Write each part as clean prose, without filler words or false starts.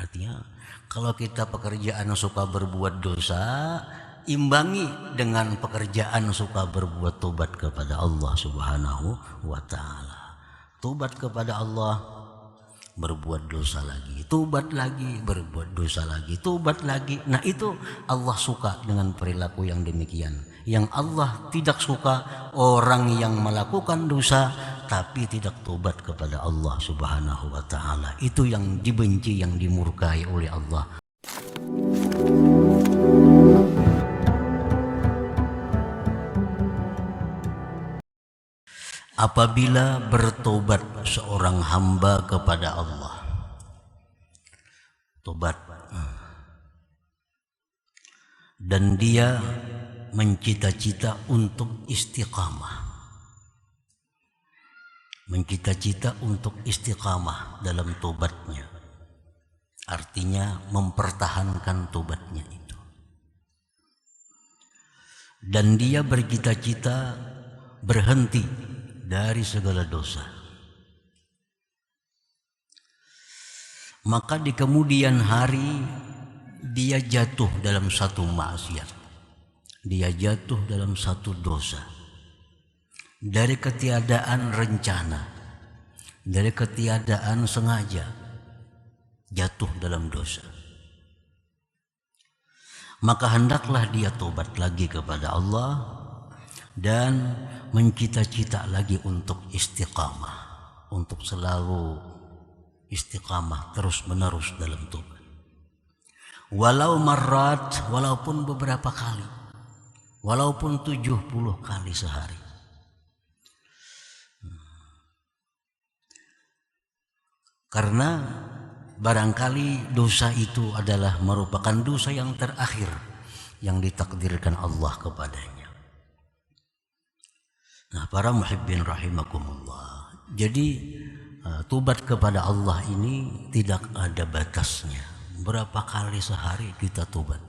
Artinya kalau kita pekerjaan suka berbuat dosa, imbangi dengan pekerjaan suka berbuat tobat kepada Allah Subhanahu wa taala. Tobat kepada Allah, berbuat dosa lagi, tobat lagi, berbuat dosa lagi, tobat lagi. Nah, itu Allah suka dengan perilaku yang demikian. Yang Allah tidak suka orang yang melakukan dosa tapi tidak tobat kepada Allah Subhanahu wa taala. Itu yang dibenci, yang dimurkai oleh Allah. Apabila bertobat seorang hamba kepada Allah, tobat, dan dia mencita-cita untuk istiqamah, mencita-cita untuk istiqamah dalam tobatnya, artinya mempertahankan tobatnya itu, dan dia bercita-cita berhenti dari segala dosa, maka di kemudian hari dia jatuh dalam satu maksiat, dia jatuh dalam satu dosa, dari ketiadaan rencana, dari ketiadaan sengaja jatuh dalam dosa, maka hendaklah dia tobat lagi kepada Allah dan mencita-cita lagi untuk istiqamah, untuk selalu istiqamah terus menerus dalam tobat. Walau marrat, walaupun beberapa kali, walaupun 70 kali sehari. Karena barangkali dosa itu adalah merupakan dosa yang terakhir yang ditakdirkan Allah kepadanya. Nah, para muhibbin rahimakumullah, jadi tobat kepada Allah ini tidak ada batasnya. Berapa kali sehari kita tobat,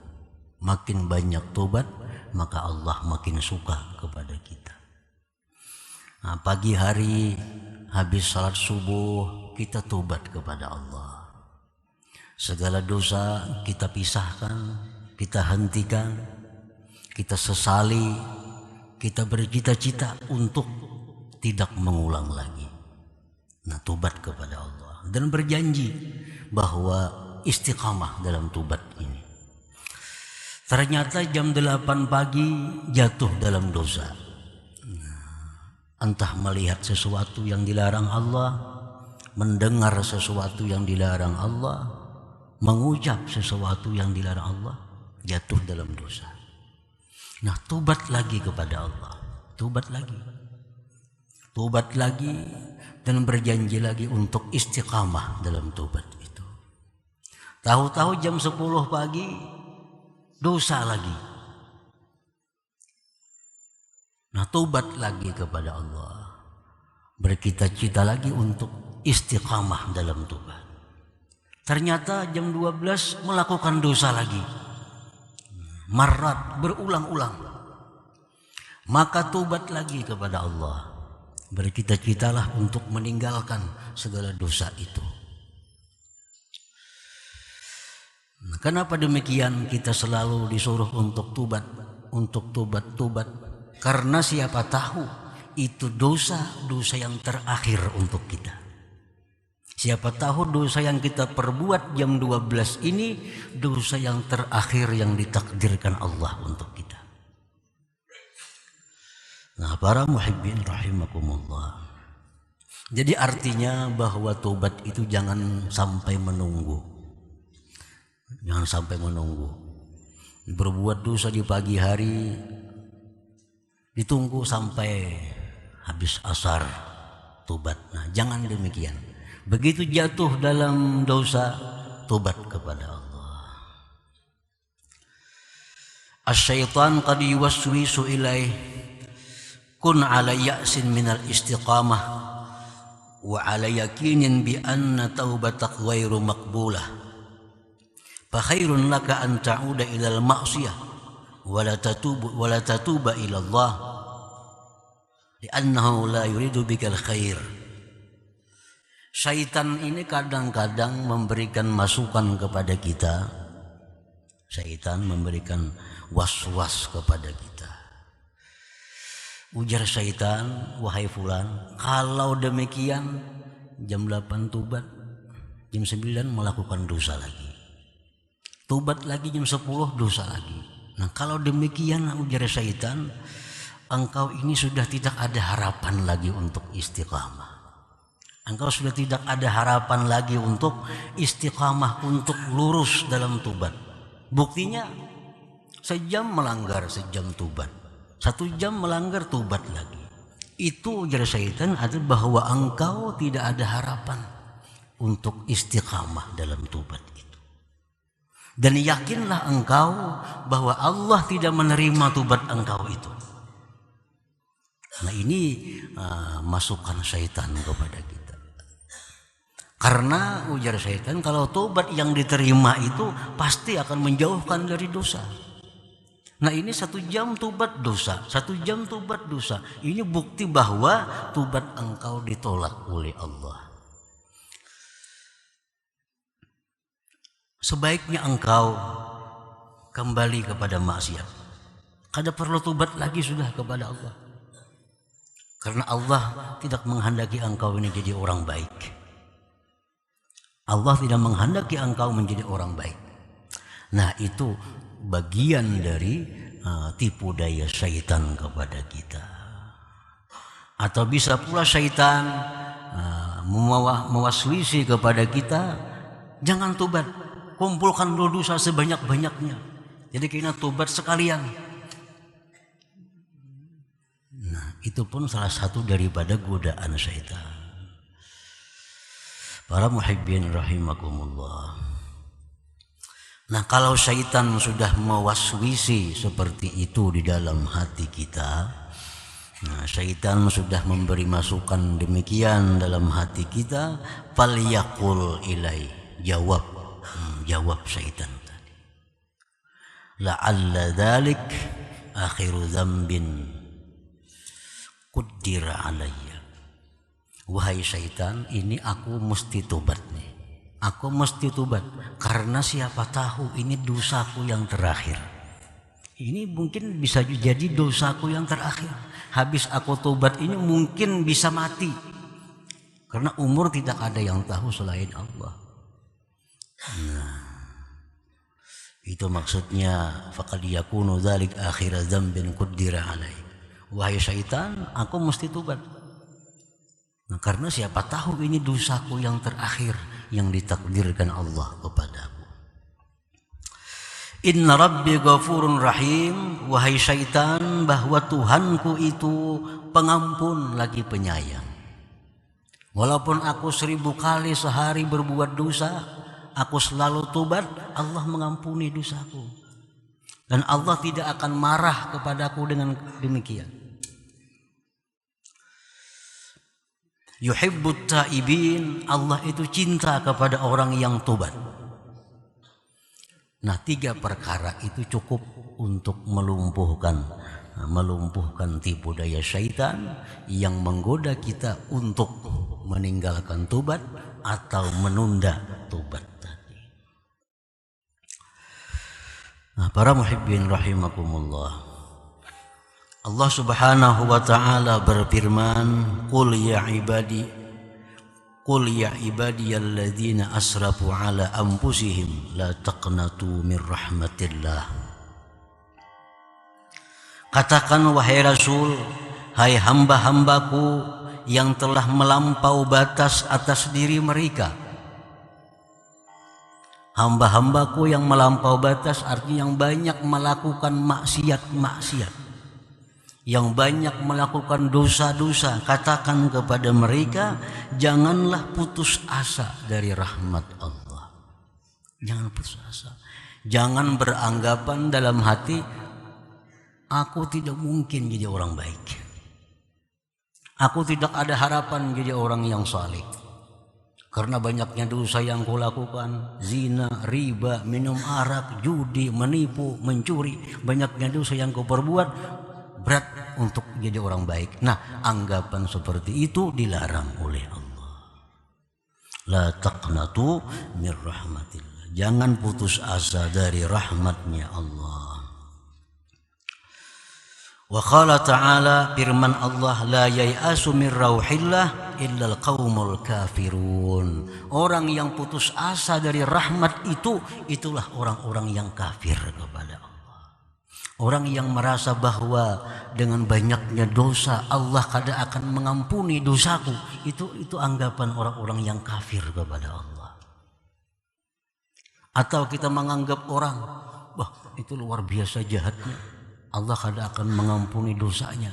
makin banyak tobat maka Allah makin suka kepada kita. Nah, pagi hari habis salat subuh kita tobat kepada Allah, segala dosa kita pisahkan, kita hentikan, kita sesali, kita bercita-cita untuk tidak mengulang lagi. Nah, tobat kepada Allah dan berjanji bahwa istiqamah dalam tobat ini. Ternyata jam 8 pagi jatuh dalam dosa. Entah melihat sesuatu yang dilarang Allah, mendengar sesuatu yang dilarang Allah, mengucap sesuatu yang dilarang Allah, jatuh dalam dosa. Nah, tobat lagi kepada Allah, tobat lagi dan berjanji lagi untuk istiqamah dalam tobat itu. Tahu-tahu jam 10 pagi dosa lagi. Nah, tobat lagi kepada Allah, bercita-cita lagi untuk istiqamah dalam tobat. Ternyata jam 12 melakukan dosa lagi, marrat, berulang-ulang. Maka tobat lagi kepada Allah, bercita-citalah untuk meninggalkan segala dosa itu. Nah, kenapa demikian kita selalu disuruh untuk tobat, untuk tobat? Karena siapa tahu itu dosa yang terakhir untuk kita. Siapa tahu dosa yang kita perbuat jam 12 ini dosa yang terakhir yang ditakdirkan Allah untuk kita. Nah, para muhibbin rahimakumullah, jadi artinya bahwa tobat itu jangan sampai menunggu. Jangan sampai menunggu. Berbuat dosa di pagi hari ditunggu sampai habis asar tobat. Nah, jangan demikian. Begitu jatuh dalam dosa, tobat kepada Allah. Asy-syaitan qad yuwaswisu ilaih kun ala ya'sin minal istiqamah wa ala yakinin bi anna taubatak ghairu maqbulah. Fa khairun laka an ta'uda ilal ma'siyah wa la tatuba ila Allah li'annahu la yuridu bikal khair. Syaitan ini kadang-kadang memberikan masukan kepada kita. Syaitan memberikan was-was kepada kita. Ujar syaitan, wahai fulan, kalau demikian jam 8 tobat, jam 9 melakukan dosa lagi. Tobat lagi jam 10 dosa lagi. Nah kalau demikian, ujar syaitan, engkau ini sudah tidak ada harapan lagi untuk istiqamah. Engkau sudah tidak ada harapan lagi untuk istiqamah, untuk lurus dalam tobat. Buktinya sejam melanggar, sejam tobat. 1 jam melanggar, tobat lagi. Itu ujar syaitan adalah bahwa engkau tidak ada harapan untuk istiqamah dalam tobat itu. Dan yakinlah engkau bahwa Allah tidak menerima tobat engkau itu. Nah ini masukan syaitan kepada kita. Karena ujar syaitan, kalau tobat yang diterima itu pasti akan menjauhkan dari dosa. Nah ini 1 jam tobat dosa, 1 jam tobat dosa. Ini bukti bahwa tobat engkau ditolak oleh Allah. Sebaiknya engkau kembali kepada maksiat. Kada perlu tobat lagi sudah kepada Allah. Karena Allah tidak menghendaki engkau ini jadi orang baik. Allah tidak menghendaki engkau menjadi orang baik. Nah itu bagian dari tipu daya syaitan kepada kita. Atau bisa pula syaitan mewaswisi kepada kita, jangan tobat, kumpulkan dosa sebanyak-banyaknya. Jadi kena tobat sekalian. Nah itu pun salah satu daripada godaan syaitan. Para muhibbin rahimakumullah. Nah kalau syaitan sudah mewaswisi seperti itu di dalam hati kita, nah syaitan sudah memberi masukan demikian dalam hati kita, falyaqul ilai, jawab syaitan tadi. La'alla dzalik akhiru dzambin qaddira alayya. Wahai syaitan, ini aku mesti tobat nih. Aku mesti tobat karena siapa tahu ini dosaku yang terakhir. Ini mungkin bisa jadi dosaku yang terakhir. Habis aku tobat ini mungkin bisa mati. Karena umur tidak ada yang tahu selain Allah. Nah, itu maksudnya faqad yakunu dzalik akhir dzambin qaddira alai. Wahai syaitan, aku mesti tobat. Nah, karena siapa tahu ini dosaku yang terakhir yang ditakdirkan Allah kepadaku. Inna rabbi ghafurun rahim. Wahai syaitan, bahwa Tuhanku itu pengampun lagi penyayang. Walaupun aku 1000 kali sehari berbuat dosa, aku selalu tobat, Allah mengampuni dosaku. Dan Allah tidak akan marah kepadaku dengan demikian. Yuhibbut ta'ibin, Allah itu cinta kepada orang yang tobat. Nah 3 perkara itu cukup untuk melumpuhkan tipu daya syaitan yang menggoda kita untuk meninggalkan tobat atau menunda tobat tadi. Nah para muhibbin rahimakumullah, Allah Subhanahu wa taala berfirman, Qul ya ibadiyalladzina asrafu ala anfusihim la taqnatu min rahmatillah. Katakan wahai Rasul, hai hamba-hambaku yang telah melampau batas atas diri mereka. Hamba-hambaku yang melampau batas artinya yang banyak melakukan maksiat, yang banyak melakukan dosa-dosa. Katakan kepada mereka, janganlah putus asa dari rahmat Allah. Jangan putus asa. Jangan beranggapan dalam hati, aku tidak mungkin jadi orang baik. Aku tidak ada harapan jadi orang yang saleh. Karena banyaknya dosa yang kulakukan, zina, riba, minum arak, judi, menipu, mencuri. Banyaknya dosa yang kau perbuat, berat untuk jadi orang baik. Nah, anggapan seperti itu dilarang oleh Allah. La taqnatu min rahmatillah. Jangan putus asa dari rahmatnya Allah. Wa qala ta'ala, firman Allah, la yai'asu min rauhillah illal qaumul kafirun. Orang yang putus asa dari rahmat itu, itulah orang-orang yang kafir kepada Allah. Orang yang merasa bahwa dengan banyaknya dosa Allah kada akan mengampuni dosaku, itu anggapan orang-orang yang kafir kepada Allah. Atau kita menganggap orang, wah itu luar biasa jahatnya, Allah kada akan mengampuni dosanya.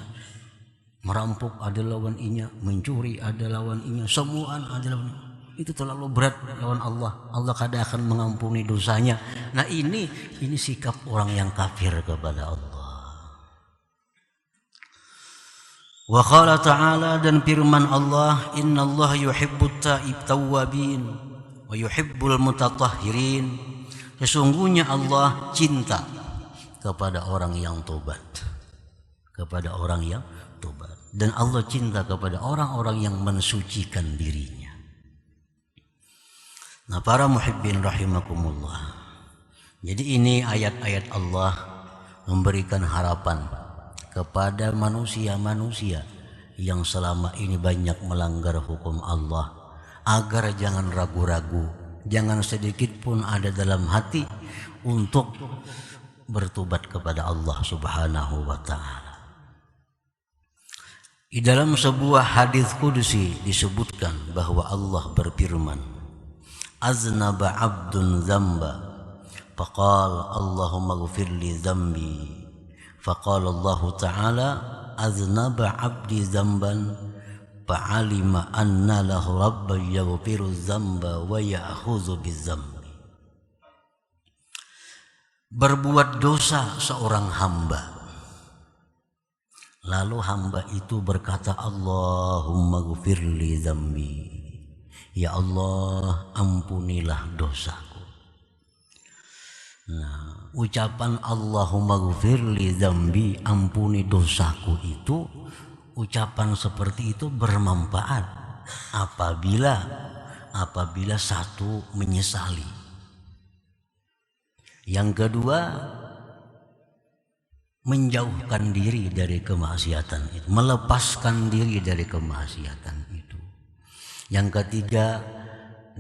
Merampok ada lawan inya, mencuri ada lawan inya, semuaan ada lawan inya. Itu terlalu berat lawan Allah. Allah kada akan mengampuni dosanya. Nah ini sikap orang yang kafir kepada Allah. Wa qala ta'ala, dan firman Allah, innallaha yuhibbut tawwabin wa yuhibbul mutatahhirin. Sesungguhnya Allah cinta kepada orang yang tobat, kepada orang yang tobat, dan Allah cinta kepada orang-orang yang mensucikan dirinya. Nah para muhibbin rahimakumullah, jadi ini ayat-ayat Allah memberikan harapan kepada manusia-manusia yang selama ini banyak melanggar hukum Allah, agar jangan ragu-ragu, jangan sedikit pun ada dalam hati untuk bertobat kepada Allah Subhanahu wa ta'ala. Di dalam sebuah hadis qudsi disebutkan bahwa Allah berfirman, aznaba 'abdun dzamba faqala Allahumma ighfir li dzambi, faqala Allah ta'ala aznaba 'abdi dzamban fa'alima anna lahu rabban yaghfiru dzamba wa ya'khudhu bidzambi. Berbuat dosa seorang hamba, lalu hamba itu berkata, Allahumma ghfirli dzambi, ya Allah ampunilah dosaku. Nah, ucapan Allahumma ghfirli dzambi, ampuni dosaku, itu ucapan seperti itu bermanfaat apabila satu menyesali. Yang kedua, menjauhkan diri dari kemaksiatan itu, melepaskan diri dari kemaksiatan itu. Yang ketiga,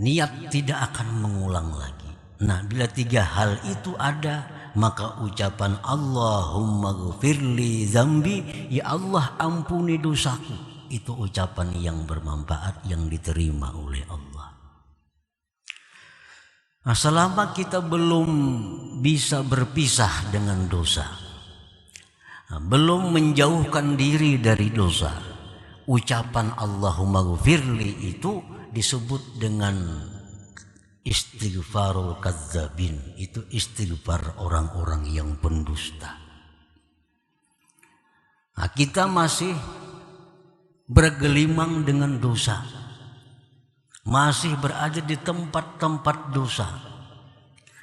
niat tidak akan mengulang lagi. Nah, bila tiga hal itu ada, maka ucapan Allahumma ghfirli dzambi, ya Allah ampuni dosaku, itu ucapan yang bermanfaat yang diterima oleh Allah. Nah, selama kita belum bisa berpisah dengan dosa, belum menjauhkan diri dari dosa, ucapan Allahumma ghfirli itu disebut dengan istighfarul kadzabin. Itu istighfar orang-orang yang pendusta. Nah, kita masih bergelimang dengan dosa, masih berada di tempat-tempat dosa.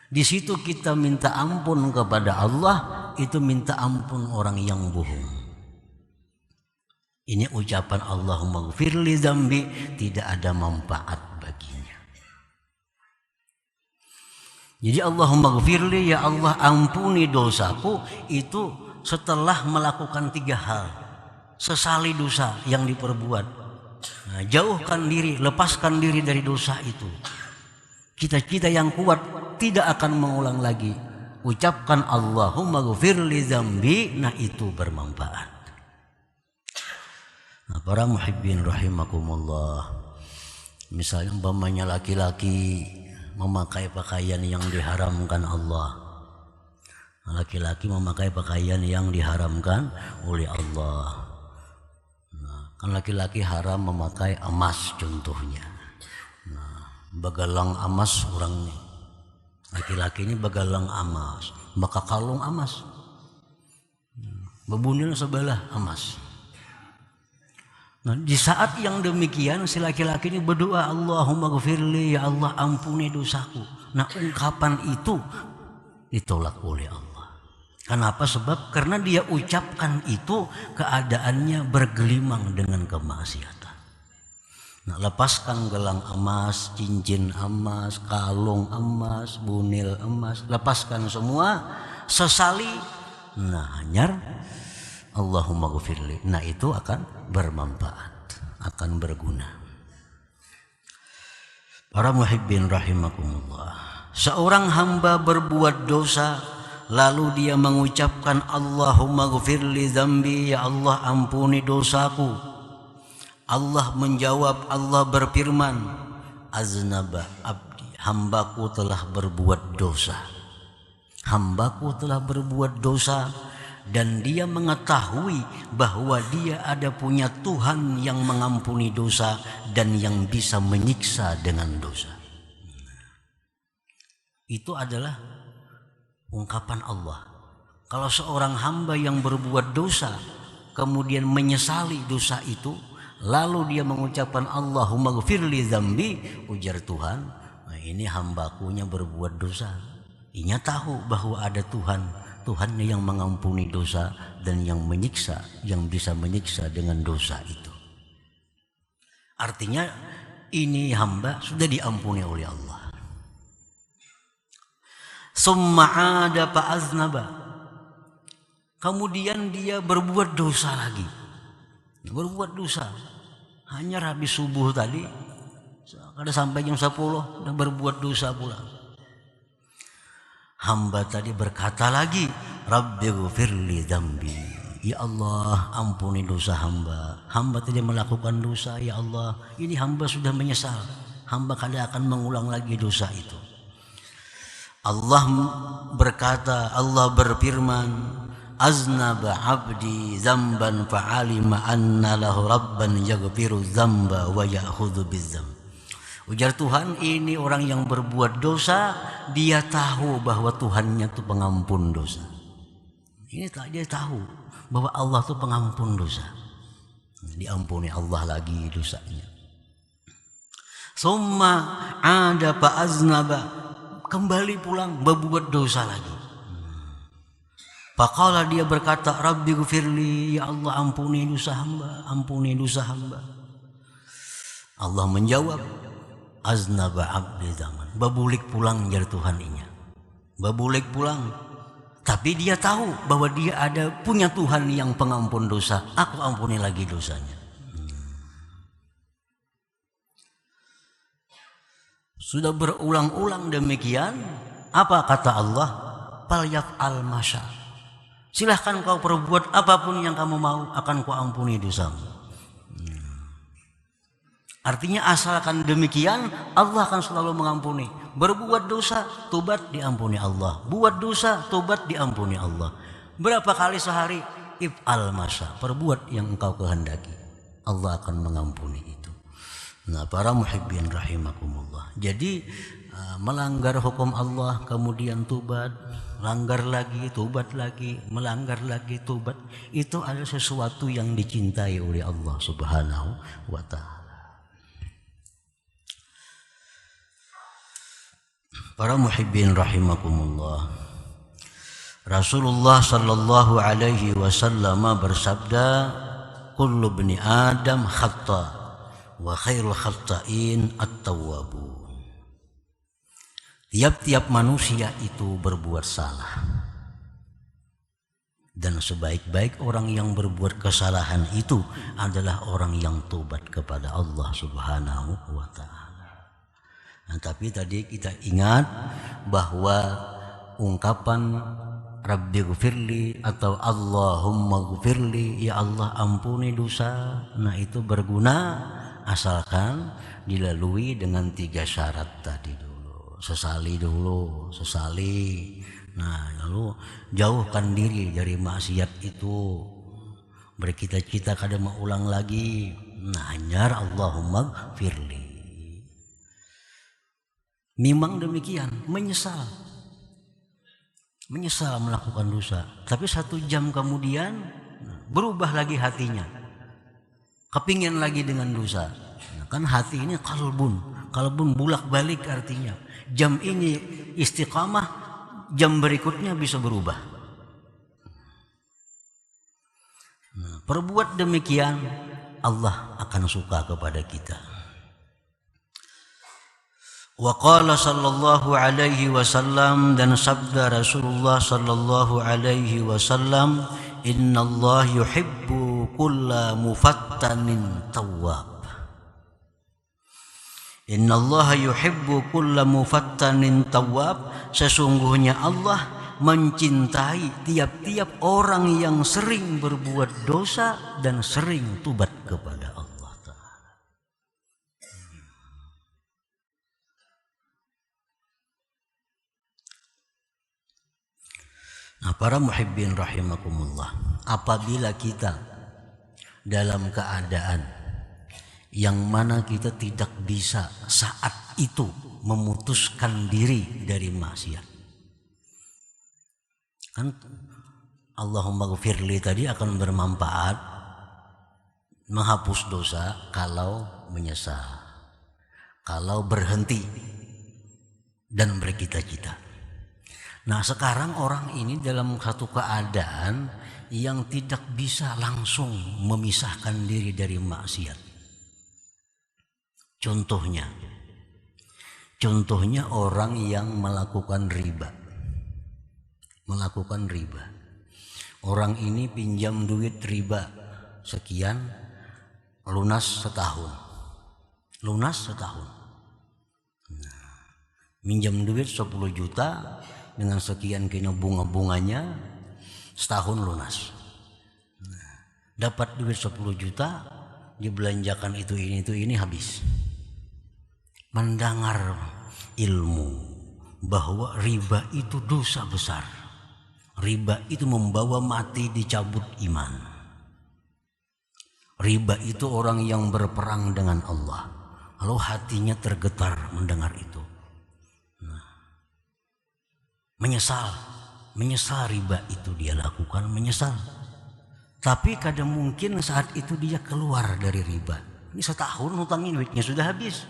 Di situ kita minta ampun kepada Allah, itu minta ampun orang yang bohong. Ini ucapan Allahumma ghfirli dzambi tidak ada manfaat baginya. Jadi Allahumma ghfirli, ya Allah ampuni dosaku, itu setelah melakukan tiga hal. Sesali dosa yang diperbuat, nah, jauhkan diri, lepaskan diri dari dosa itu. Kita yang kuat tidak akan mengulang lagi. Ucapkan Allahumma ghfirli dzambi, nah itu bermanfaat. Nah, para muhibbin rahimakumullah, misalnya umpamanya laki-laki memakai pakaian yang diharamkan Allah. Laki-laki memakai pakaian yang diharamkan oleh Allah. Kan laki-laki haram memakai emas contohnya. Nah, begalang emas orang nih. Laki-laki ini begalang emas, maka kalung emas, bebunil sebelah emas. Nah, di saat yang demikian si laki-laki ini berdoa, Allahumma ghfirli, ya Allah ampuni dosaku. Nah, ungkapan itu ditolak oleh Allah. Kenapa? Sebab karena dia ucapkan itu keadaannya bergelimang dengan kemaksiatan. Nah, lepaskan gelang emas, cincin emas, kalung emas, bunil emas, lepaskan semua, sesali. Nah, hanyar Allahumma ghfirli. Nah, itu akan bermanfaat, akan berguna. Para muhibbin rahimakumullah. Seorang hamba berbuat dosa, lalu dia mengucapkan Allahumma ghfirli dzambi, ya Allah ampuni dosaku. Allah menjawab, Allah berfirman, aznaba abdi, hambaku telah berbuat dosa. Hambaku telah berbuat dosa, dan dia mengetahui bahwa dia ada punya Tuhan yang mengampuni dosa dan yang bisa menyiksa dengan dosa. Itu adalah ungkapan Allah. Kalau seorang hamba yang berbuat dosa kemudian menyesali dosa itu, lalu dia mengucapkan Allahumma ghfirli dzambi, ujar Tuhan, nah ini hambakunya berbuat dosa. Ia tahu bahwa ada Tuhan yang mengampuni dosa dan yang menyiksa, yang bisa menyiksa dengan dosa itu. Artinya ini hamba sudah diampuni oleh Allah. Summa ada fa'aznaba, kemudian dia berbuat dosa lagi. Berbuat dosa. Hanya habis subuh tadi, kada sampai jam 10 udah berbuat dosa pula. Hamba tadi berkata lagi, Rabbi ghfirli dzambi, ya Allah ampuni dosa hamba. Hamba tadi melakukan dosa, ya Allah ini hamba sudah menyesal, hamba kada akan mengulang lagi dosa itu. Allah berkata, Allah berfirman, aznaba abdi zamban fa'alima anna lahu rabban yaghfiru dzamba wa ya'khudhu bidzamb. Ujar Tuhan, ini orang yang berbuat dosa, dia tahu bahwa Tuhannya itu pengampun dosa. Ini dia tahu bahwa Allah itu pengampun dosa. Diampuni Allah lagi dosanya. Summa ada fa'aznaba, kembali pulang berbuat dosa lagi. Faqala, dia berkata, Rabbi ghfirli, ya Allah ampuni dosa hamba, ampuni dosa hamba. Allah menjawab, aznaba abdi zaman, babulik pulang jar Tuhan inya. Babulik pulang, tapi dia tahu bahwa dia ada punya Tuhan yang pengampun dosa, aku ampuni lagi dosanya. Sudah berulang-ulang demikian, apa kata Allah? Falyaf'al masya, silahkan kau perbuat apapun yang kamu mau, akan kau ampuni dosamu. Artinya asalkan demikian, Allah akan selalu mengampuni. Berbuat dosa, tobat diampuni Allah. Buat dosa, tobat diampuni Allah. Berapa kali sehari? If'al masya, perbuat yang engkau kehendaki, Allah akan mengampuni itu. Nah, para muhibbin rahimakumullah. Jadi melanggar hukum Allah kemudian tobat, langgar lagi, tobat lagi, melanggar lagi, tobat, itu adalah sesuatu yang dicintai oleh Allah Subhanahu wa ta'ala. Para muhibbin rahimakumullah, Rasulullah sallallahu alaihi wasallam bersabda, kullu bani Adam khata wa khairul khata'in at-tawwabun. Tiap-tiap manusia itu berbuat salah, dan sebaik-baik orang yang berbuat kesalahan itu adalah orang yang tobat kepada Allah Subhanahu wa ta'ala. Nah, tapi tadi kita ingat bahwa ungkapan Rabbi ghfirli atau Allahumma ghfirli, ya Allah ampuni dosa, nah itu berguna asalkan dilalui dengan 3 syarat tadi dulu. Sesali. Nah, lalu jauhkan diri dari maksiat itu. Bercita-cita kada mau ulang lagi. Nah, hanyar Allahumma ghfirli. Memang demikian, menyesal melakukan dosa, tapi 1 jam kemudian berubah lagi hatinya, kepingin lagi dengan dosa. Nah, kan hati ini kalbun bulak balik, artinya jam ini istiqamah, jam berikutnya bisa berubah. Nah, perbuat demikian, Allah akan suka kepada kita. Wa qala sallallahu alaihi wasallam, dan sabda Rasulullah sallallahu alaihi wasallam, innallaha yuhibbu kulla mufattanin tawwab. Innallaha yuhibbu kulla mufattanin tawwab, sesungguhnya Allah mencintai tiap-tiap orang yang sering berbuat dosa dan sering tobat kepada Allah. Nah, para muhibbin rahimakumullah, apabila kita dalam keadaan yang mana kita tidak bisa saat itu memutuskan diri dari maksiat, kan Allahumma ghfirli tadi akan bermanfaat menghapus dosa kalau menyesal, kalau berhenti dan bercita-cita. Nah, sekarang orang ini dalam satu keadaan yang tidak bisa langsung memisahkan diri dari maksiat. Contohnya orang yang melakukan riba. Orang ini pinjam duit riba sekian, lunas setahun. Nah, minjam duit 10 juta dengan sekian kena bunga-bunganya, setahun lunas. Nah, dapat duit 10 juta, dibelanjakan itu ini habis. Mendengar ilmu bahwa riba itu dosa besar. Riba itu membawa mati, dicabut iman. Riba itu orang yang berperang dengan Allah. Lalu hatinya tergetar mendengar itu. Menyesal riba itu dia lakukan, menyesal. Tapi kadang mungkin saat itu dia keluar dari riba. Ini setahun hutangin, duitnya sudah habis.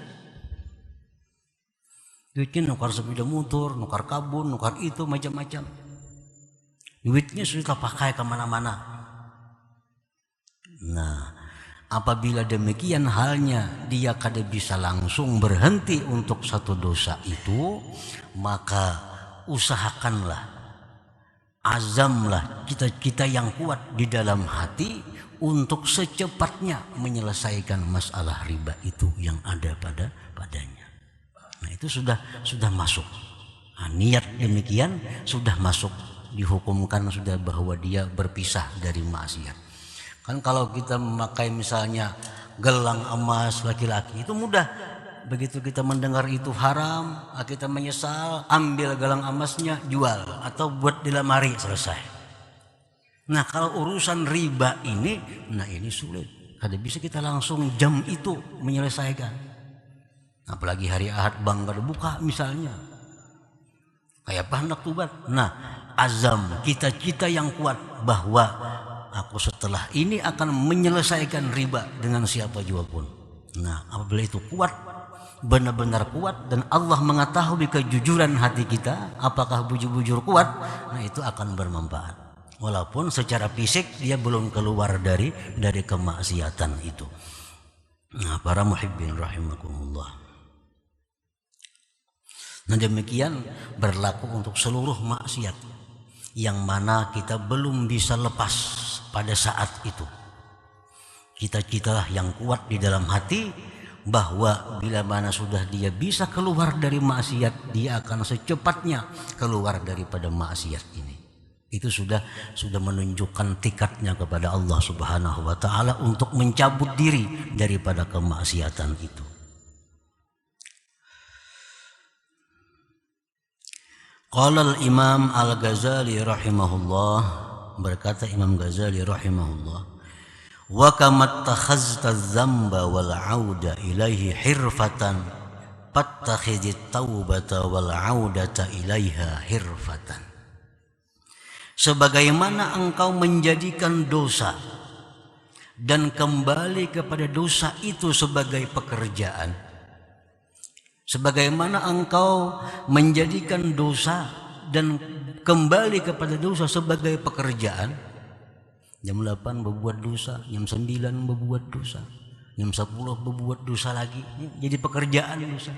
Duitnya nukar sepeda motor, nukar kabun, nukar itu macam-macam. Duitnya sudah pakai kemana-mana. Nah, apabila demikian halnya, dia kada bisa langsung berhenti untuk satu dosa itu, maka usahakanlah, azamlah kita yang kuat di dalam hati untuk secepatnya menyelesaikan masalah riba itu yang ada padanya. Nah, itu sudah masuk. Nah, niat demikian sudah masuk, dihukumkan sudah bahwa dia berpisah dari maksiat. Kan kalau kita memakai misalnya gelang emas laki-laki itu mudah. Begitu kita mendengar itu haram, kita menyesal, ambil gelang emasnya, jual atau buat di lemari, selesai. Nah, kalau urusan riba ini, nah ini sulit. Kada bisa kita langsung jam itu menyelesaikan. Apalagi hari Ahad bank kada buka misalnya. Kayak apa hendak tobat? Nah, azam kita yang kuat bahwa aku setelah ini akan menyelesaikan riba dengan siapa jua pun. Nah, apabila itu kuat, benar-benar kuat, dan Allah mengetahui kejujuran hati kita, apakah bujur-bujur kuat, nah itu akan bermanfaat. Walaupun secara fisik dia belum keluar dari kemaksiatan itu. Nah, para muhibbin rahimakumullah. Nah, demikian berlaku untuk seluruh maksiat yang mana kita belum bisa lepas pada saat itu. Kita yang kuat di dalam hati bahwa bila mana sudah dia bisa keluar dari maksiat, dia akan secepatnya keluar daripada maksiat ini. Itu sudah menunjukkan tikadnya kepada Allah Subhanahu wa taala untuk mencabut diri daripada kemaksiatan itu. Qala al-Imam Al-Ghazali rahimahullah, berkata Imam Ghazali rahimahullah, wa kama takhazta dzamba wal auda ilaihi hirfatan fattakhidit taubata wal audata ilaiha hirfatan. Sebagaimana engkau menjadikan dosa dan kembali kepada dosa itu sebagai pekerjaan, sebagaimana engkau menjadikan dosa dan kembali kepada dosa sebagai pekerjaan, jam 8 berbuat dosa, jam 9 berbuat dosa, jam 10 berbuat dosa lagi, jadi pekerjaan dosa.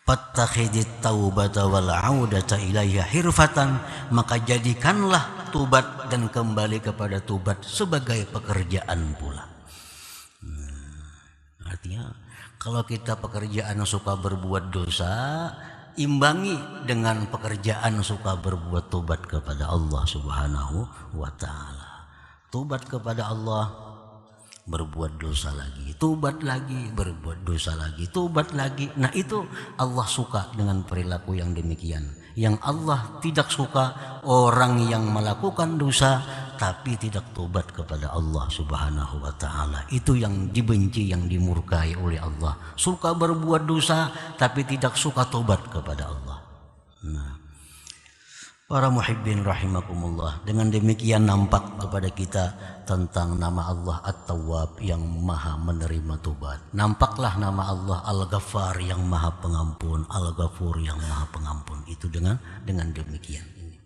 fattakhidit taubata wal audata ilaiha hirfatan, maka jadikanlah tubat dan kembali kepada tubat sebagai pekerjaan pula. Artinya kalau kita pekerjaan suka berbuat dosa, imbangi dengan pekerjaan suka berbuat tobat kepada Allah Subhanahu wa taala. Tobat kepada Allah, berbuat dosa lagi, tobat lagi, berbuat dosa lagi, tobat lagi. Nah, itu Allah suka dengan perilaku yang demikian. Yang Allah tidak suka orang yang melakukan dosa tapi tidak tobat kepada Allah Subhanahu wa taala. Itu yang dibenci, yang dimurkai oleh Allah. Suka berbuat dosa tapi tidak suka tobat kepada Allah. Nah, para muhibbin rahimakumullah, dengan demikian nampak kepada kita tentang nama Allah At-Tawwab yang maha menerima tobat. Nampaklah nama Allah Al-Ghaffar yang maha pengampun, Al-Ghafur yang maha pengampun. Itu dengan demikian ini.